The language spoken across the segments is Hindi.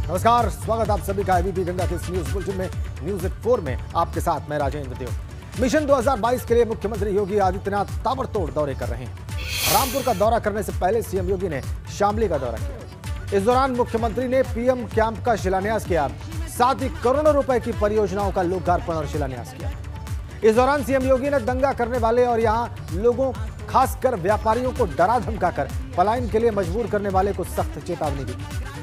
नमस्कार, स्वागत आप सभी का एबीपी गंगा के इस न्यूज बुलेटिन में। न्यूज एट 4 में आपके साथ मैं राजेंद्र देव। मिशन 2022 के लिए मुख्यमंत्री योगी आदित्यनाथ ताबड़तोड़ दौरे कर रहे हैं। रामपुर का दौरा करने से पहले सीएम योगी ने शामली का दौरा किया। इस दौरान मुख्यमंत्री ने पीएम कैंप का शिलान्यास किया, साथ ही करोड़ों रुपए की परियोजनाओं का लोकार्पण और शिलान्यास किया। इस दौरान सीएम योगी ने दंगा करने वाले और यहां लोगों, खासकर व्यापारियों को डरा धमकाकर पलायन के लिए मजबूर करने वाले को सख्त चेतावनी दी।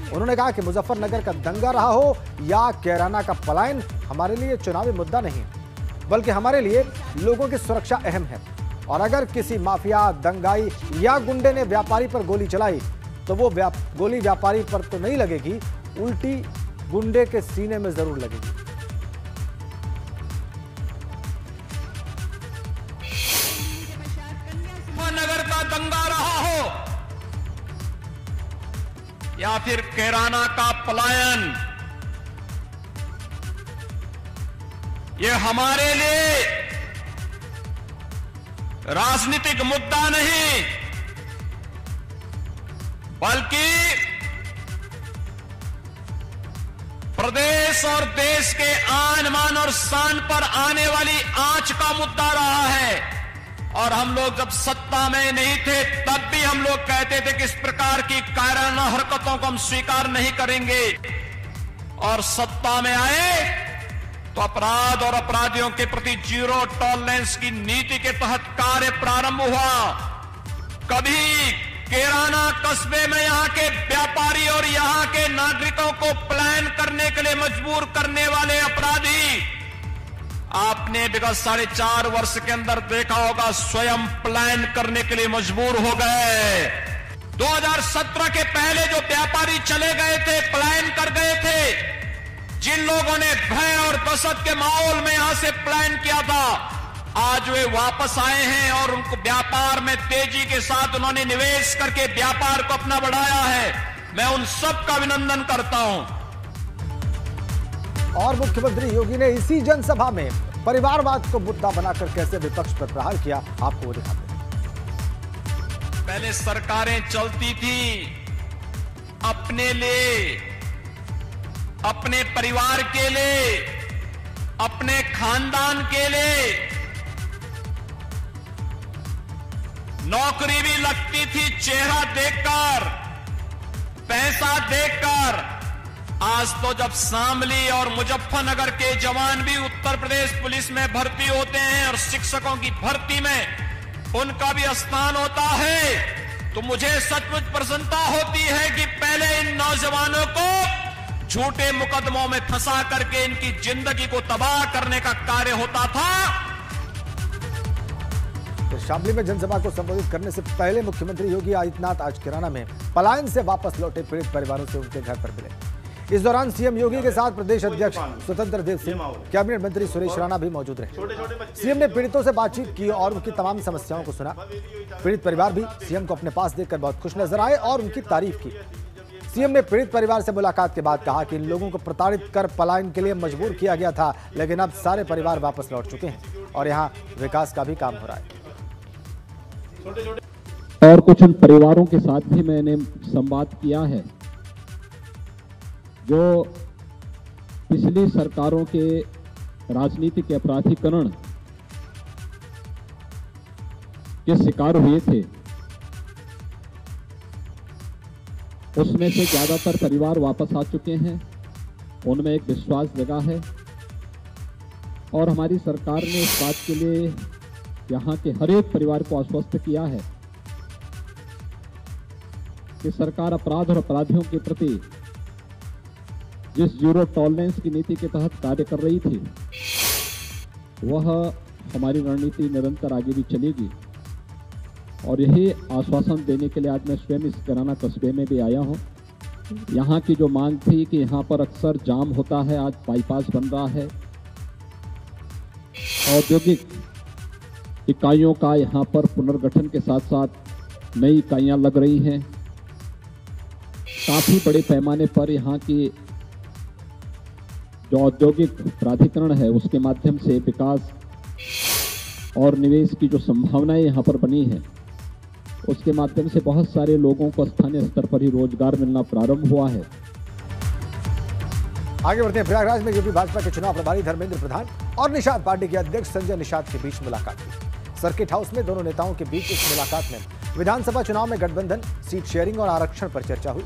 उन्होंने कहा कि मुजफ्फरनगर का दंगा रहा हो या कैराना का पलायन, हमारे लिए चुनावी मुद्दा नहीं है, बल्कि हमारे लिए लोगों की सुरक्षा अहम है। और अगर किसी माफिया, दंगाई या गुंडे ने व्यापारी पर गोली चलाई तो वो गोली व्यापारी पर तो नहीं लगेगी, उल्टी गुंडे के सीने में जरूर लगेगी। नगर का दंगा रहा हो या फिर कैराना का पलायन, ये हमारे लिए राजनीतिक मुद्दा नहीं, बल्कि प्रदेश और देश के आन मान और शान पर आने वाली आंच का मुद्दा रहा है। और हम लोग जब सत्ता में नहीं थे तब भी हम लोग कहते थे कि इस प्रकार की कायराना हरकतों को हम स्वीकार नहीं करेंगे। और सत्ता में आए तो अपराध और अपराधियों के प्रति जीरो टॉलरेंस की नीति के तहत कार्य प्रारंभ हुआ। कभी कैराना कस्बे में यहां के व्यापारी और यहां के नागरिकों को पलायन करने के लिए मजबूर करने वाले अपराधी, आपने विगत 4.5 वर्ष के अंदर देखा होगा, स्वयं पलायन करने के लिए मजबूर हो गए। 2017 के पहले जो व्यापारी चले गए थे, पलायन कर गए थे, जिन लोगों ने भय और दहशत के माहौल में यहां से पलायन किया था, आज वे वापस आए हैं और उनको व्यापार में तेजी के साथ उन्होंने निवेश करके व्यापार को अपना बढ़ाया है। मैं उन सब का अभिनंदन करता हूं। और मुख्यमंत्री योगी ने इसी जनसभा में परिवारवाद को मुद्दा बनाकर कैसे विपक्ष पर प्रहार किया, आपको वो दिखाते हैं। पहले सरकारें चलती थी अपने लिए, अपने परिवार के लिए, अपने खानदान के लिए। नौकरी भी लगती थी चेहरा देखकर, पैसा देखकर। आज तो जब शामली और मुजफ्फरनगर के जवान भी उत्तर प्रदेश पुलिस में भर्ती होते हैं और शिक्षकों की भर्ती में उनका भी स्थान होता है, तो मुझे सचमुच प्रसन्नता होती है कि पहले इन नौजवानों को झूठे मुकदमों में फंसा करके इनकी जिंदगी को तबाह करने का कार्य होता था। तो शामली में जनसभा को संबोधित करने से पहले मुख्यमंत्री योगी आदित्यनाथ आज कैराना में पलायन से वापस लौटे पीड़ित परिवारों से उनके घर पर मिले। इस दौरान सीएम योगी के साथ प्रदेश अध्यक्ष स्वतंत्र देव सिंह, कैबिनेट मंत्री सुरेश राणा भी मौजूद रहे। सीएम ने पीड़ितों से बातचीत की और उनकी तमाम समस्याओं को सुना। पीड़ित परिवार भी सीएम को अपने पास देखकर बहुत खुश नजर आए और उनकी तारीफ की। सीएम ने पीड़ित परिवार से मुलाकात के बाद कहा कि इन लोगों को प्रताड़ित कर पलायन के लिए मजबूर किया गया था, लेकिन अब सारे परिवार वापस लौट चुके हैं और यहाँ विकास का भी काम हो रहा है। और कुछ उन परिवारों के साथ भी मैंने संवाद किया है जो पिछली सरकारों के राजनीतिक अपराधीकरण के शिकार हुए थे। उसमें से ज्यादातर परिवार वापस आ चुके हैं, उनमें एक विश्वास जगा है और हमारी सरकार ने इस बात के लिए यहाँ के हर एक परिवार को आश्वस्त किया है कि सरकार अपराध और अपराधियों के प्रति जिस जीरो टॉलरेंस की नीति के तहत कार्य कर रही थी, वह हमारी रणनीति निरंतर आगे भी चलेगी। और यही आश्वासन देने के लिए आज मैं स्वयं इस कैराना कस्बे में भी आया हूं। यहाँ की जो मांग थी कि यहाँ पर अक्सर जाम होता है, आज बाईपास बन रहा है, औद्योगिक इकाइयों का यहाँ पर पुनर्गठन के साथ साथ नई इकाइयाँ लग रही हैं। काफ़ी बड़े पैमाने पर यहाँ की जो औद्योगिक प्राधिकरण है उसके माध्यम से विकास और निवेश की जो संभावनाएं यहाँ पर बनी है, उसके माध्यम से बहुत सारे लोगों को स्थानीय स्तर पर ही रोजगार मिलना प्रारंभ हुआ है। आगे बढ़ते हैं। प्रयागराज में यूपी भाजपा के चुनाव प्रभारी धर्मेंद्र प्रधान और निषाद पार्टी के अध्यक्ष संजय निषाद के बीच मुलाकात हुई। सर्किट हाउस में दोनों नेताओं के बीच इस मुलाकात में विधानसभा चुनाव में गठबंधन, सीट शेयरिंग और आरक्षण पर चर्चा हुई।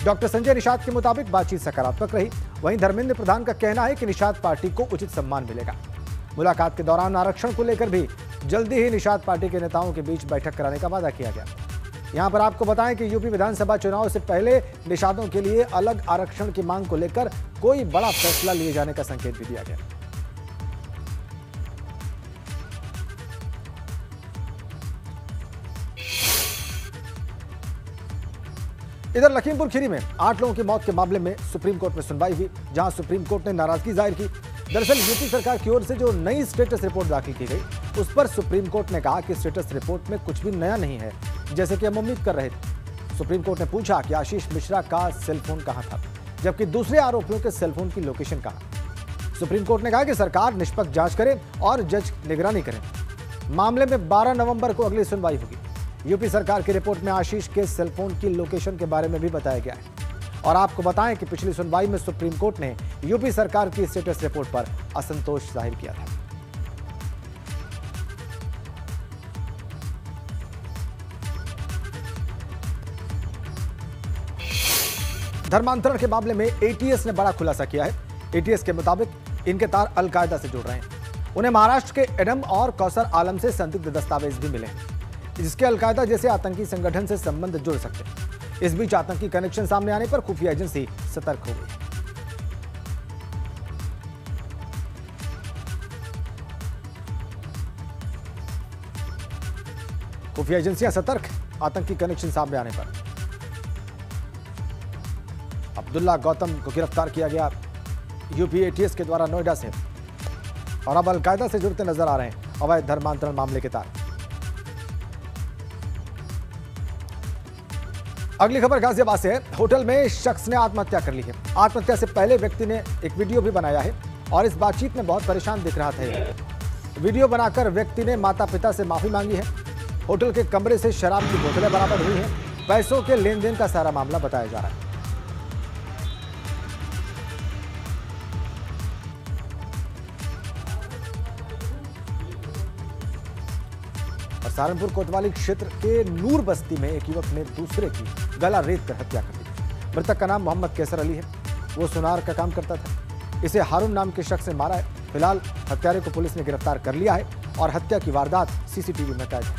डॉक्टर संजय निषाद के मुताबिक बातचीत सकारात्मक रही। वहीं धर्मेंद्र प्रधान का कहना है कि निषाद पार्टी को उचित सम्मान मिलेगा। मुलाकात के दौरान आरक्षण को लेकर भी जल्दी ही निषाद पार्टी के नेताओं के बीच बैठक कराने का वादा किया गया। यहां पर आपको बताएं कि यूपी विधानसभा चुनाव से पहले निषादों के लिए अलग आरक्षण की मांग को लेकर कोई बड़ा फैसला लिए जाने का संकेत भी दिया गया। इधर लखीमपुर खीरी में 8 लोगों की मौत के मामले में सुप्रीम कोर्ट में सुनवाई हुई, जहां सुप्रीम कोर्ट ने नाराजगी जाहिर की। दरअसल यूपी सरकार की ओर से जो नई स्टेटस रिपोर्ट दाखिल की गई, उस पर सुप्रीम कोर्ट ने कहा कि स्टेटस रिपोर्ट में कुछ भी नया नहीं है, जैसे कि हम उम्मीद कर रहे थे। सुप्रीम कोर्ट ने पूछा कि आशीष मिश्रा का सेलफोन कहां था, जबकि दूसरे आरोपियों के सेलफोन की लोकेशन कहां। सुप्रीम कोर्ट ने कहा कि सरकार निष्पक्ष जांच करे और जज निगरानी करें। मामले में 12 नवंबर को अगली सुनवाई होगी। यूपी सरकार की रिपोर्ट में आशीष के सेलफोन की लोकेशन के बारे में भी बताया गया है। और आपको बताएं कि पिछली सुनवाई में सुप्रीम कोर्ट ने यूपी सरकार की स्टेटस रिपोर्ट पर असंतोष जाहिर किया था। धर्मांतरण के मामले में एटीएस ने बड़ा खुलासा किया है। एटीएस के मुताबिक इनके तार अलकायदा से जुड़ रहे हैं। उन्हें महाराष्ट्र के एडम और कौसर आलम से संदिग्ध दस्तावेज भी मिले हैं, जिसके अलकायदा जैसे आतंकी संगठन से संबंध जुड़ सकते हैं। इस बीच आतंकी कनेक्शन सामने आने पर खुफिया एजेंसी सतर्क हो गई। खुफिया एजेंसियां सतर्क, आतंकी कनेक्शन सामने आने पर। अब्दुल्ला गौतम को गिरफ्तार किया गया यूपी एटीएस के द्वारा नोएडा से, और अब अलकायदा से जुड़ते नजर आ रहे हैं अवैध धर्मांतरण मामले के तार। अगली खबर गाजियाबाद से है। होटल में शख्स ने आत्महत्या कर ली है। आत्महत्या से पहले व्यक्ति ने एक वीडियो भी बनाया है और इस बातचीत में बहुत परेशान दिख रहा था। वीडियो बनाकर व्यक्ति ने माता पिता से माफी मांगी है। होटल के कमरे से शराब की बोतलें बरामद हुई हैं। पैसों के लेन देन का सारा मामला बताया जा रहा है। सहारनपुर कोतवाली क्षेत्र के नूर बस्ती में एक युवक ने दूसरे की गला रेत कर हत्या कर दी। मृतक का नाम मोहम्मद कैसर अली है। वो सुनार का काम करता था। इसे हारून नाम के शख्स ने मारा है। फिलहाल हत्यारे को पुलिस ने गिरफ्तार कर लिया है और हत्या की वारदात सीसीटीवी में कैद है।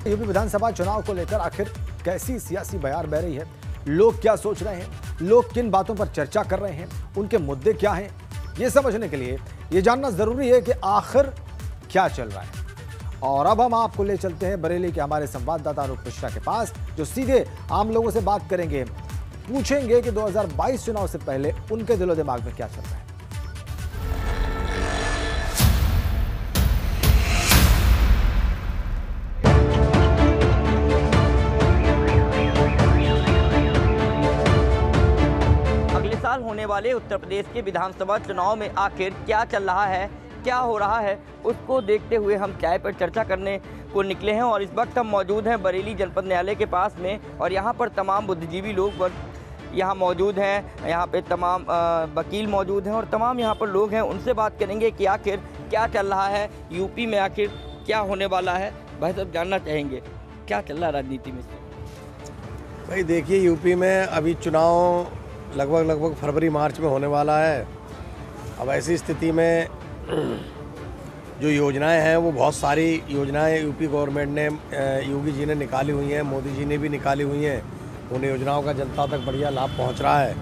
यूपी विधानसभा चुनाव को लेकर आखिर कैसी सियासी बयार बह रही है, लोग क्या सोच रहे हैं, लोग किन बातों पर चर्चा कर रहे हैं, उनके मुद्दे क्या हैं, ये समझने के लिए ये जानना जरूरी है कि आखिर क्या चल रहा है। और अब हम आपको ले चलते हैं बरेली के हमारे संवाददाता अनूप मिश्रा के पास, जो सीधे आम लोगों से बात करेंगे, पूछेंगे कि 2022 चुनाव से पहले उनके दिलो दिमाग में क्या चल रहा है। होने वाले उत्तर प्रदेश के विधानसभा चुनाव में आखिर क्या चल रहा है, क्या हो रहा है, उसको देखते हुए हम चाय पर चर्चा करने को निकले हैं। और इस वक्त हम मौजूद हैं बरेली जनपद न्यायालय के पास में, और यहाँ पर तमाम बुद्धिजीवी लोग यहाँ मौजूद हैं। यहाँ पे तमाम वकील मौजूद हैं और तमाम यहाँ पर लोग हैं। उनसे बात करेंगे कि आखिर क्या चल रहा है, यूपी में आखिर क्या होने वाला है। भाई साहब जानना चाहेंगे क्या चल रहा है राजनीति में। भाई देखिए, यूपी में अभी चुनाव लगभग फरवरी मार्च में होने वाला है। अब ऐसी स्थिति में जो योजनाएं हैं वो बहुत सारी योजनाएं यूपी गवर्नमेंट ने, योगी जी ने निकाली हुई हैं, मोदी जी ने भी निकाली हुई हैं। उन योजनाओं का जनता तक बढ़िया लाभ पहुंच रहा है।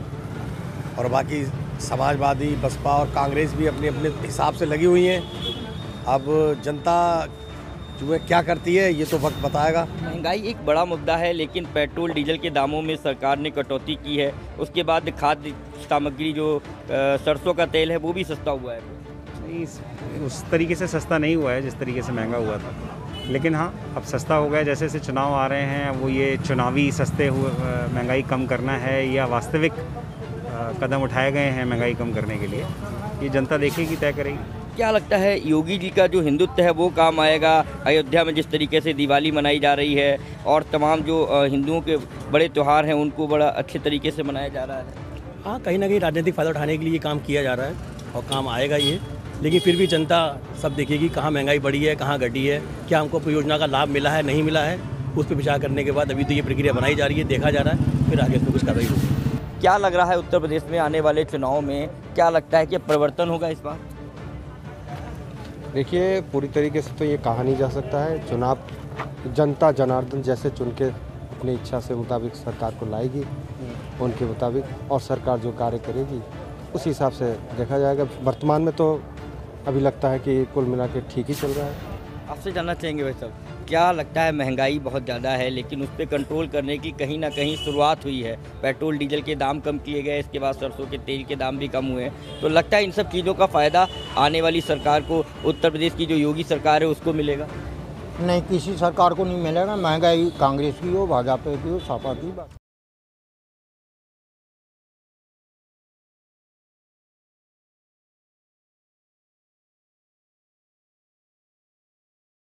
और बाकी समाजवादी, बसपा और कांग्रेस भी अपने अपने हिसाब से लगी हुई हैं। अब जनता जो है क्या करती है ये तो वक्त बताएगा। महंगाई एक बड़ा मुद्दा है, लेकिन पेट्रोल डीजल के दामों में सरकार ने कटौती की है। उसके बाद खाद्य सामग्री जो सरसों का तेल है वो भी सस्ता हुआ है। नहीं, उस तरीके से सस्ता नहीं हुआ है जिस तरीके से महंगा हुआ था, लेकिन हाँ अब सस्ता हो गया। जैसे जैसे चुनाव आ रहे हैं, वो ये चुनावी सस्ते हुए महंगाई कम करना है या वास्तविक कदम उठाए गए हैं महंगाई कम करने के लिए, ये जनता देखेगी, तय करेगी। क्या लगता है योगी जी का जो हिंदुत्व है वो काम आएगा? अयोध्या में जिस तरीके से दिवाली मनाई जा रही है और तमाम जो हिंदुओं के बड़े त्यौहार हैं उनको बड़ा अच्छे तरीके से मनाया जा रहा है। हाँ, कहीं ना कहीं राजनीतिक फ़ायदा उठाने के लिए ये काम किया जा रहा है और काम आएगा ये। लेकिन फिर भी जनता सब देखेगी कहाँ महंगाई बढ़ी है, कहाँ घटी है, क्या हमको योजना का लाभ मिला है, नहीं मिला है। उस पर विचार करने के बाद अभी तो ये प्रक्रिया बनाई जा रही है, देखा जा रहा है, फिर आगे इसमें कुछ कार्रवाई होगी। क्या लग रहा है उत्तर प्रदेश में आने वाले चुनाव में क्या लगता है कि परिवर्तन होगा इस बार? देखिए, पूरी तरीके से तो ये कहा नहीं जा सकता है। चुनाव जनता जनार्दन जैसे चुन के अपनी इच्छा से मुताबिक सरकार को लाएगी, उनके मुताबिक, और सरकार जो कार्य करेगी उस हिसाब से देखा जाएगा। वर्तमान में तो अभी लगता है कि कुल मिला के ठीक ही चल रहा है। आपसे जानना चाहेंगे भाई साहब, क्या लगता है महंगाई बहुत ज़्यादा है लेकिन उस पर कंट्रोल करने की कहीं ना कहीं शुरुआत हुई है। पेट्रोल डीजल के दाम कम किए गए, इसके बाद सरसों के तेल के दाम भी कम हुए, तो लगता है इन सब चीज़ों का फ़ायदा आने वाली सरकार को, उत्तर प्रदेश की जो योगी सरकार है उसको मिलेगा? नहीं, किसी सरकार को नहीं मिलेगा। महंगाई कांग्रेस की हो, भाजपा की हो, सपा की,